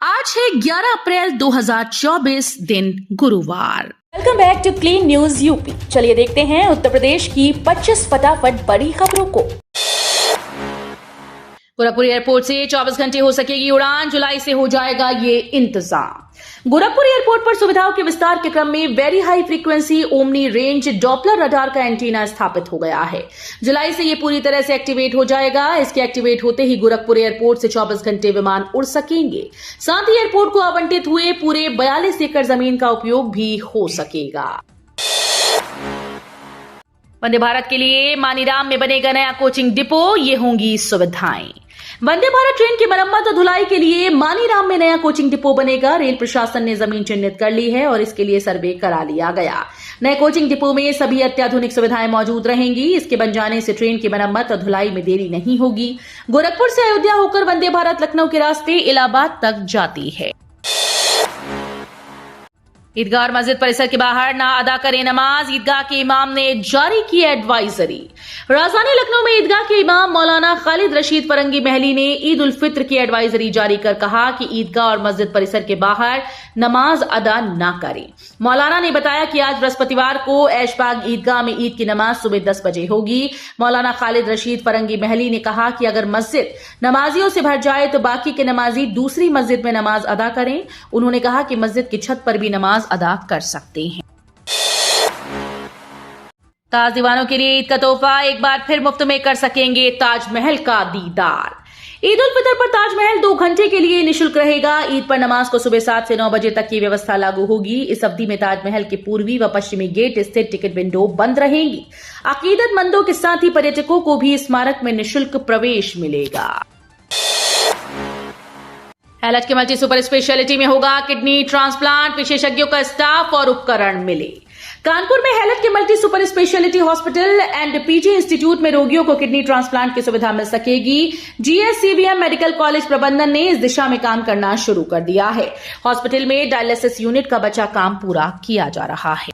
आज है 11 अप्रैल 2024 दिन गुरुवार। Welcome back to clean news UP. चलिए देखते हैं उत्तर प्रदेश की 25 फटाफट बड़ी खबरों को। गोरखपुर एयरपोर्ट से 24 घंटे हो सकेगी उड़ान, जुलाई से हो जाएगा ये इंतजाम। गोरखपुर एयरपोर्ट पर सुविधाओं के विस्तार के क्रम में very high frequency omni range Doppler radar का एंटीना स्थापित हो गया है। जुलाई से ये पूरी तरह से एक्टिवेट हो जाएगा। इसके एक्टिवेट होते ही गोरखपुर एयरपोर्ट से 24 घंटे विमान उड़ सकेंगे। साथ ही एयरपोर्ट को आवंटित हुए पूरे 42 एकड़ जमीन का उपयोग भी हो सकेगा। वंदे भारत के लिए मानीराम में बनेगा नया कोचिंग डिपो, ये होंगी सुविधाएं। वंदे भारत ट्रेन की मरम्मत और धुलाई के लिए मानीराम में नया कोचिंग डिपो बनेगा। रेल प्रशासन ने जमीन चिन्हित कर ली है और इसके लिए सर्वे करा लिया गया। नए कोचिंग डिपो में सभी अत्याधुनिक सुविधाएं मौजूद रहेंगी। इसके बन जाने से ट्रेन की मरम्मत और धुलाई में देरी नहीं होगी। गोरखपुर से अयोध्या होकर वंदे भारत लखनऊ के रास्ते इलाहाबाद तक जाती है। ईदगाह और मस्जिद परिसर के बाहर ना अदा करें नमाज, ईदगाह के इमाम ने जारी की एडवाइजरी। राजधानी लखनऊ में ईदगाह के इमाम मौलाना खालिद रशीद फरंगी महली ने ईद उल फित्र की एडवाइजरी जारी कर कहा कि ईदगाह और मस्जिद परिसर के बाहर नमाज अदा ना करें। मौलाना ने बताया कि आज बृहस्पतिवार को ऐशबाग ईदगाह में ईद की नमाज सुबह 10 बजे होगी। मौलाना खालिद रशीद फरंगी महली ने कहा कि अगर मस्जिद नमाजियों से भर जाए तो बाकी के नमाजी दूसरी मस्जिद में नमाज अदा करें। उन्होंने कहा कि मस्जिद की छत पर भी नमाज अदा कर सकते हैं। ताज दीवानों के लिए ईद का तोहफा, एक बार फिर मुफ्त में कर सकेंगे ताजमहल का दीदार। ईद उल फितर पर ताजमहल 2 घंटे के लिए निःशुल्क रहेगा। ईद पर नमाज को सुबह 7 से 9 बजे तक की व्यवस्था लागू होगी। इस अवधि में ताजमहल के पूर्वी व पश्चिमी गेट स्थित टिकट विंडो बंद रहेंगी। अकीदतमंदों के साथ ही पर्यटकों को भी स्मारक में निःशुल्क प्रवेश मिलेगा। हैलट के मल्टी सुपर स्पेशलिटी में होगा किडनी ट्रांसप्लांट, विशेषज्ञों का स्टाफ और उपकरण मिले। कानपुर में हैलट के multi super speciality hospital and PG institute में रोगियों को किडनी ट्रांसप्लांट की सुविधा मिल सकेगी। जीएससीवीएम मेडिकल कॉलेज प्रबंधन ने इस दिशा में काम करना शुरू कर दिया है। हॉस्पिटल में डायलिसिस यूनिट का बचा काम पूरा किया जा रहा है।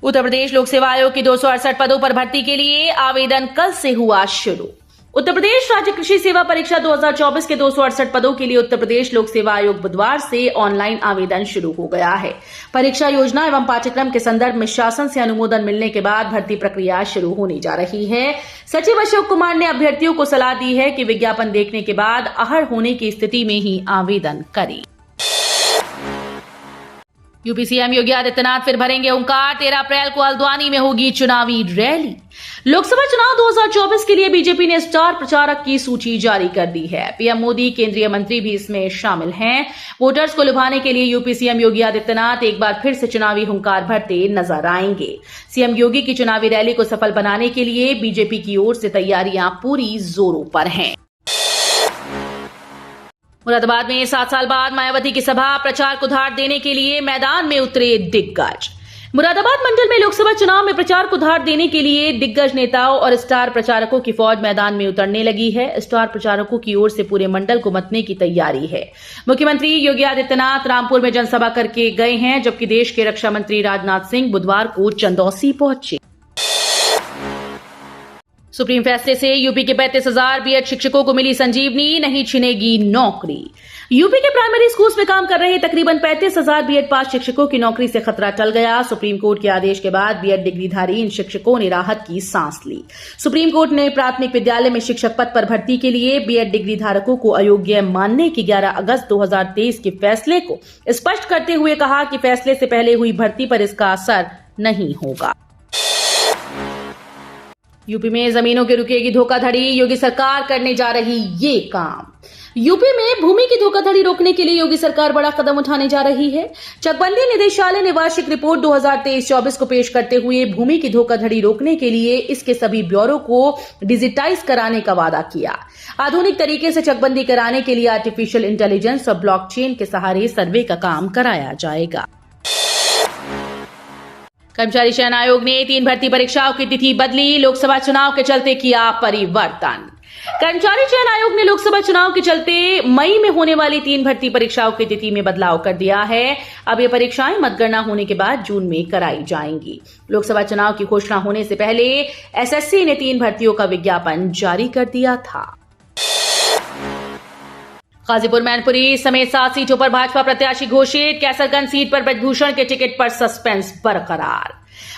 उत्तर प्रदेश लोक सेवा आयोग की 268 पदों पर भर्ती के लिए आवेदन कल से हुआ शुरू। उत्तर प्रदेश राज्य कृषि सेवा परीक्षा 2024 के 268 पदों के लिए उत्तर प्रदेश लोक सेवा आयोग बुधवार से ऑनलाइन आवेदन शुरू हो गया है। परीक्षा योजना एवं पाठ्यक्रम के संदर्भ में शासन से अनुमोदन मिलने के बाद भर्ती प्रक्रिया शुरू होने जा रही है। सचिव अशोक कुमार ने अभ्यर्थियों को सलाह दी है कि विज्ञापन देखने के बाद अहड़ होने की स्थिति में ही आवेदन करें। यूपी सीएम योगी आदित्यनाथ फिर भरेंगे हुंकार, 13 अप्रैल को हल्द्वानी में होगी चुनावी रैली। लोकसभा चुनाव 2024 के लिए बीजेपी ने स्टार प्रचारक की सूची जारी कर दी है। पीएम मोदी, केंद्रीय मंत्री भी इसमें शामिल हैं। वोटर्स को लुभाने के लिए यूपी सीएम योगी आदित्यनाथ एक बार फिर से चुनावी हुंकार भरते नजर आएंगे। सीएम योगी की चुनावी रैली को सफल बनाने के लिए बीजेपी की ओर से तैयारियां पूरी जोरों पर हैं। मुरादाबाद में 7 साल बाद मायावती की सभा, प्रचार को धार देने के लिए मैदान में उतरे दिग्गज। मुरादाबाद मंडल में लोकसभा चुनाव में प्रचार को धार देने के लिए दिग्गज नेताओं और स्टार प्रचारकों की फौज मैदान में उतरने लगी है। स्टार प्रचारकों की ओर से पूरे मंडल को मतने की तैयारी है। मुख्यमंत्री योगी आदित्यनाथ रामपुर में जनसभा करके गए हैं, जबकि देश के रक्षा मंत्री राजनाथ सिंह बुधवार को चंदौसी पहुंचे। सुप्रीम फैसले से यूपी के 35,000 बीएड शिक्षकों को मिली संजीवनी, नहीं छिनेगी नौकरी। यूपी के प्राइमरी स्कूल्स में काम कर रहे तकरीबन 35,000 बीएड पास शिक्षकों की नौकरी से खतरा टल गया। सुप्रीम कोर्ट के आदेश के बाद बीएड डिग्रीधारी इन शिक्षकों ने राहत की सांस ली। सुप्रीम कोर्ट ने प्राथमिक विद्यालय में शिक्षक पद पर भर्ती के लिए बीएड डिग्री धारकों को अयोग्य मानने के 11 अगस्त 2023 के फैसले को स्पष्ट करते हुए कहा कि फैसले से पहले हुई भर्ती पर इसका असर नहीं होगा। यूपी में जमीनों की रुकेगी धोखाधड़ी, योगी सरकार करने जा रही ये काम। यूपी में भूमि की धोखाधड़ी रोकने के लिए योगी सरकार बड़ा कदम उठाने जा रही है। चकबंदी निदेशालय ने वार्षिक रिपोर्ट 2023-24 को पेश करते हुए भूमि की धोखाधड़ी रोकने के लिए इसके सभी ब्यूरो को डिजिटाइज कराने का वादा किया। आधुनिक तरीके से चकबंदी कराने के लिए आर्टिफिशियल इंटेलिजेंस और ब्लॉकचेन के सहारे सर्वे का काम कराया जाएगा। कर्मचारी चयन आयोग ने 3 भर्ती परीक्षाओं की तिथि बदली, लोकसभा चुनाव के चलते किया परिवर्तन। कर्मचारी चयन आयोग ने लोकसभा चुनाव के चलते मई में होने वाली 3 भर्ती परीक्षाओं की तिथि में बदलाव कर दिया है। अब ये परीक्षाएं मतगणना होने के बाद जून में कराई जाएंगी। लोकसभा चुनाव की घोषणा होने से पहले एसएससी ने 3 भर्तियों का विज्ञापन जारी कर दिया था। गाजीपुर मैनपुरी समेत 7 सीटों पर भाजपा प्रत्याशी घोषित। कैसरगंज सीट पर ब्रजभूषण के टिकट पर सस्पेंस बरकरार।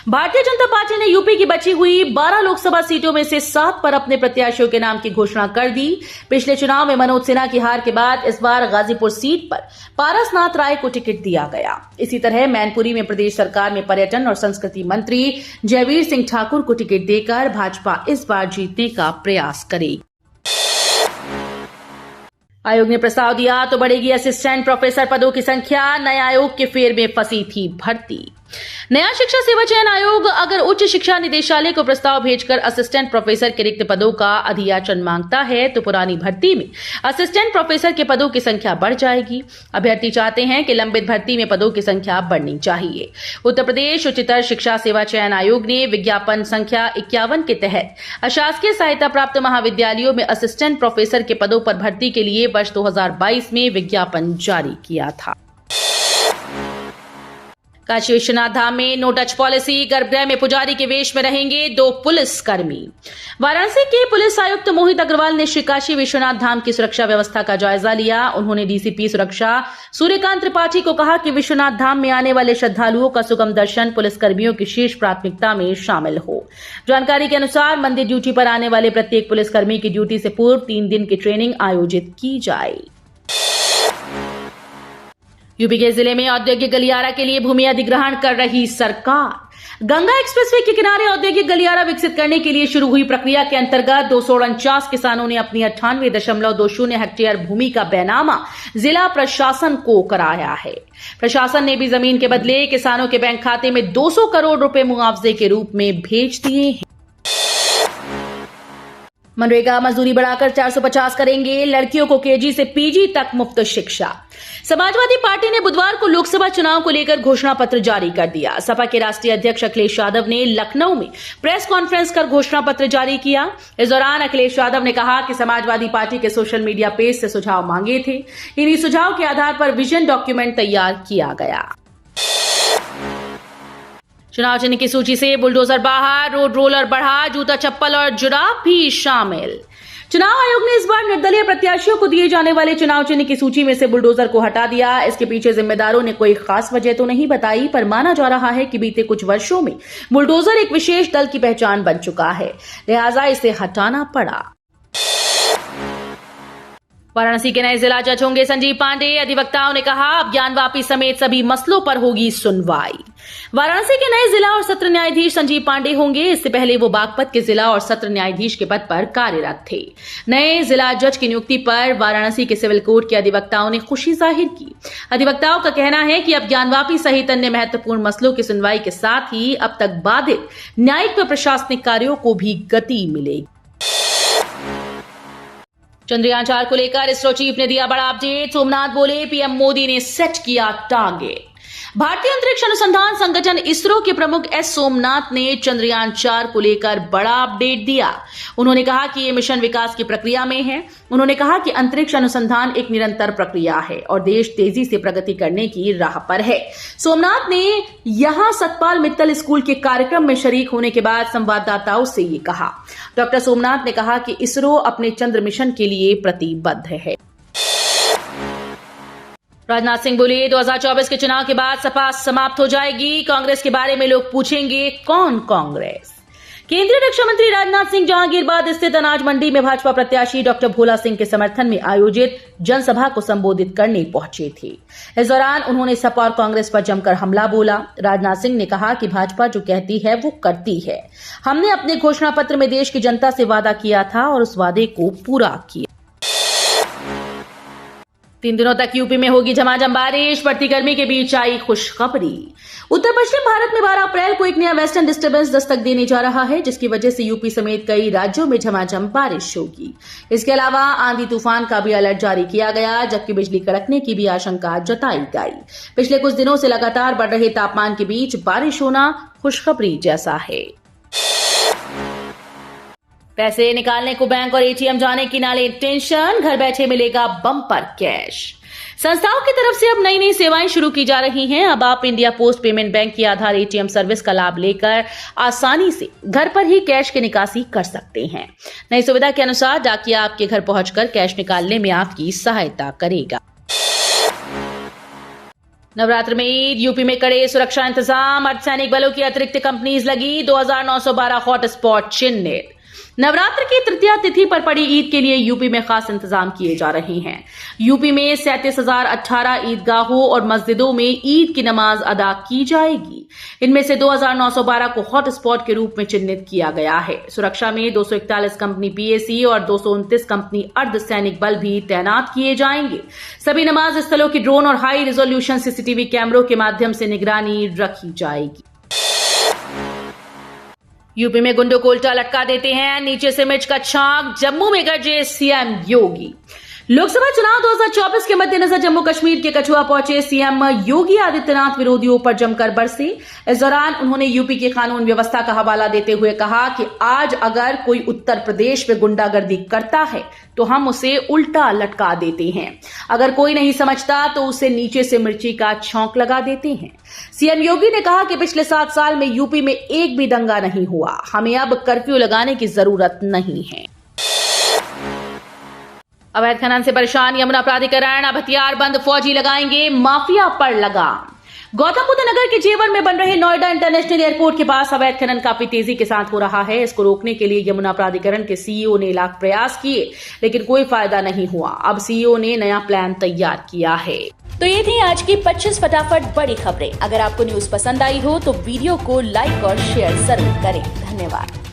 भारतीय जनता पार्टी ने यूपी की बची हुई 12 लोकसभा सीटों में से 7 पर अपने प्रत्याशियों के नाम की घोषणा कर दी। पिछले चुनाव में मनोज सिन्हा की हार के बाद इस बार गाजीपुर सीट पर पारसनाथ राय को टिकट दिया गया। इसी तरह मैनपुरी में प्रदेश सरकार में पर्यटन और संस्कृति मंत्री जयवीर सिंह ठाकुर को टिकट देकर भाजपा इस बार जीतने का प्रयास करेगी। आयोग ने प्रस्ताव दिया तो बढ़ेगी असिस्टेंट प्रोफेसर पदों की संख्या। नए आयोग के फेर में फंसी थी भर्ती। नया शिक्षा सेवा चयन आयोग अगर उच्च शिक्षा निदेशालय को प्रस्ताव भेजकर असिस्टेंट प्रोफेसर के रिक्त पदों का अधियाचन मांगता है तो पुरानी भर्ती में असिस्टेंट प्रोफेसर के पदों की संख्या बढ़ जाएगी। अभ्यर्थी चाहते हैं कि लंबित भर्ती में पदों की संख्या बढ़नी चाहिए। उत्तर प्रदेश उच्चतर शिक्षा सेवा चयन आयोग ने विज्ञापन संख्या 51 के तहत अशासकीय सहायता प्राप्त महाविद्यालयों में असिस्टेंट प्रोफेसर के पदों पर भर्ती के लिए वर्ष 2022 में विज्ञापन जारी किया था। काशी विश्वनाथ धाम में नो टच पॉलिसी। गर्भगृह में पुजारी के वेश में रहेंगे 2 पुलिसकर्मी। वाराणसी के पुलिस आयुक्त मोहित अग्रवाल ने श्री काशी विश्वनाथ धाम की सुरक्षा व्यवस्था का जायजा लिया। उन्होंने डीसीपी सुरक्षा सूर्यकांत त्रिपाठी को कहा कि विश्वनाथ धाम में आने वाले श्रद्धालुओं का सुगम दर्शन पुलिसकर्मियों की शीर्ष प्राथमिकता में शामिल हो। जानकारी के अनुसार मंदिर ड्यूटी पर आने वाले प्रत्येक पुलिसकर्मी की ड्यूटी से पूर्व 3 दिन की ट्रेनिंग आयोजित की जाए। यूपी के जिले में औद्योगिक गलियारा के लिए भूमि अधिग्रहण कर रही सरकार। गंगा एक्सप्रेसवे के किनारे औद्योगिक गलियारा विकसित करने के लिए शुरू हुई प्रक्रिया के अंतर्गत 249 किसानों ने अपनी 98.20 हेक्टेयर भूमि का बैनामा जिला प्रशासन को कराया है। प्रशासन ने भी जमीन के बदले किसानों के बैंक खाते में 200 करोड़ रुपए मुआवजे के रूप में भेज दिए हैं। मनरेगा मजदूरी बढ़ाकर 450 करेंगे। लड़कियों को केजी से पीजी तक मुफ्त शिक्षा। समाजवादी पार्टी ने बुधवार को लोकसभा चुनाव को लेकर घोषणा पत्र जारी कर दिया। सपा के राष्ट्रीय अध्यक्ष अखिलेश यादव ने लखनऊ में प्रेस कॉन्फ्रेंस कर घोषणा पत्र जारी किया। इस दौरान अखिलेश यादव ने कहा कि समाजवादी पार्टी के सोशल मीडिया पेज से सुझाव मांगे थे। इन्हीं सुझाव के आधार पर विजन डॉक्यूमेंट तैयार किया गया। चुनाव चिन्ह की सूची से बुलडोजर बाहर, रोड रोलर बढ़ा, जूता चप्पल और जुराब भी शामिल। चुनाव आयोग ने इस बार निर्दलीय प्रत्याशियों को दिए जाने वाले चुनाव चिन्ह की सूची में से बुलडोजर को हटा दिया। इसके पीछे जिम्मेदारों ने कोई खास वजह तो नहीं बताई, पर माना जा रहा है कि बीते कुछ वर्षों में बुलडोजर एक विशेष दल की पहचान बन चुका है, लिहाजा इसे हटाना पड़ा। वाराणसी के नए जिला जज होंगे संजीव पांडे। अधिवक्ताओं ने कहा अब ज्ञानवापी समेत सभी मसलों पर होगी सुनवाई। वाराणसी के नए जिला और सत्र न्यायाधीश संजीव पांडे होंगे। इससे पहले वो बागपत के जिला और सत्र न्यायाधीश के पद पर कार्यरत थे। नए जिला जज की नियुक्ति पर वाराणसी के सिविल कोर्ट के अधिवक्ताओं ने खुशी जाहिर की। अधिवक्ताओं का कहना है कि अब ज्ञानवापी सहित अन्य महत्वपूर्ण मसलों की सुनवाई के साथ ही अब तक बाधित न्यायिक व प्रशासनिक कार्यों को भी गति मिलेगी। चंद्रयान 4 को लेकर इसरो चीफ ने दिया बड़ा अपडेट। सोमनाथ बोले पीएम मोदी ने सेट किया टारगेट। भारतीय अंतरिक्ष अनुसंधान संगठन इसरो के प्रमुख एस सोमनाथ ने चंद्रयान 4 को लेकर बड़ा अपडेट दिया। उन्होंने कहा कि ये मिशन विकास की प्रक्रिया में है। उन्होंने कहा कि अंतरिक्ष अनुसंधान एक निरंतर प्रक्रिया है और देश तेजी से प्रगति करने की राह पर है। सोमनाथ ने यहां सतपाल मित्तल स्कूल के कार्यक्रम में शरीक होने के बाद संवाददाताओं से ये कहा। डॉक्टर सोमनाथ ने कहा कि इसरो अपने चंद्र मिशन के लिए प्रतिबद्ध है। राजनाथ सिंह बोले 2024 के चुनाव के बाद सपा समाप्त हो जाएगी। कांग्रेस के बारे में लोग पूछेंगे कौन कांग्रेस। केंद्रीय रक्षा मंत्री राजनाथ सिंह जहांगीरबाद स्थित अनाज मंडी में भाजपा प्रत्याशी डॉक्टर भोला सिंह के समर्थन में आयोजित जनसभा को संबोधित करने पहुंचे थे। इस दौरान उन्होंने सपा और कांग्रेस पर जमकर हमला बोला। राजनाथ सिंह ने कहा कि भाजपा जो कहती है वो करती है। हमने अपने घोषणा पत्र में देश की जनता से वादा किया था और उस वादे को पूरा किया। 3 दिनों तक यूपी में होगी झमाझम बारिश। बढ़ती गर्मी के बीच आई खुशखबरी। उत्तर पश्चिम भारत में 12 अप्रैल को एक नया वेस्टर्न डिस्टर्बेंस दस्तक देने जा रहा है, जिसकी वजह से यूपी समेत कई राज्यों में झमाझम बारिश होगी। इसके अलावा आंधी तूफान का भी अलर्ट जारी किया गया, जबकि बिजली कड़कने की भी आशंका जताई गई। पिछले कुछ दिनों से लगातार बढ़ रहे तापमान के बीच बारिश होना खुशखबरी जैसा है। पैसे निकालने को बैंक और एटीएम जाने की ना ले टेंशन, घर बैठे मिलेगा बम्पर कैश। संस्थाओं की तरफ से अब नई नई सेवाएं शुरू की जा रही हैं। अब आप इंडिया पोस्ट पेमेंट बैंक की आधार एटीएम सर्विस का लाभ लेकर आसानी से घर पर ही कैश की निकासी कर सकते हैं। नई सुविधा के अनुसार डाकिया आपके घर पहुंचकर कैश निकालने में आपकी सहायता करेगा। नवरात्र में ईद, यूपी में कड़े सुरक्षा इंतजाम, अर्धसैनिक बलों की अतिरिक्त कंपनीज लगी, 2912 हॉटस्पॉट चिन्हित। नवरात्र की तृतीया तिथि पर पड़ी ईद के लिए यूपी में खास इंतजाम किए जा रहे हैं। यूपी में 37,018 ईदगाहों और मस्जिदों में ईद की नमाज अदा की जाएगी। इनमें से 2,912 को हॉटस्पॉट के रूप में चिन्हित किया गया है। सुरक्षा में 241 कंपनी पीएसी और 229 कंपनी अर्धसैनिक बल भी तैनात किए जाएंगे। सभी नमाज स्थलों की ड्रोन और हाई रिजोल्यूशन सीसीटीवी कैमरों के माध्यम से निगरानी रखी जाएगी। यूपी में गुंडों को उल्टा लटका देते हैं, नीचे से मिर्च का छांक, जम्मू में गरजे सीएम योगी। लोकसभा चुनाव 2024 के मद्देनजर जम्मू कश्मीर के कठुआ पहुंचे सीएम योगी आदित्यनाथ विरोधियों पर जमकर बरसे। इस दौरान उन्होंने यूपी की कानून व्यवस्था का हवाला देते हुए कहा कि आज अगर कोई उत्तर प्रदेश में गुंडागर्दी करता है तो हम उसे उल्टा लटका देते हैं। अगर कोई नहीं समझता तो उसे नीचे से मिर्ची का छौंक लगा देते हैं। सीएम योगी ने कहा कि पिछले 7 साल में यूपी में एक भी दंगा नहीं हुआ, हमें अब कर्फ्यू लगाने की जरूरत नहीं है। अवैध खनन से परेशान यमुना प्राधिकरण, अब हथियार बंद फौजी लगाएंगे माफिया पर लगाम। गौतम बुद्ध नगर के जेवर में बन रहे नोएडा इंटरनेशनल एयरपोर्ट के पास अवैध खनन काफी तेजी के साथ हो रहा है। इसको रोकने के लिए यमुना प्राधिकरण के सीईओ ने लाख प्रयास किए, लेकिन कोई फायदा नहीं हुआ। अब सीईओ ने नया प्लान तैयार किया है। तो ये थी आज की 25 फटाफट बड़ी खबरें। अगर आपको न्यूज पसंद आई हो तो वीडियो को लाइक और शेयर जरूर करें। धन्यवाद।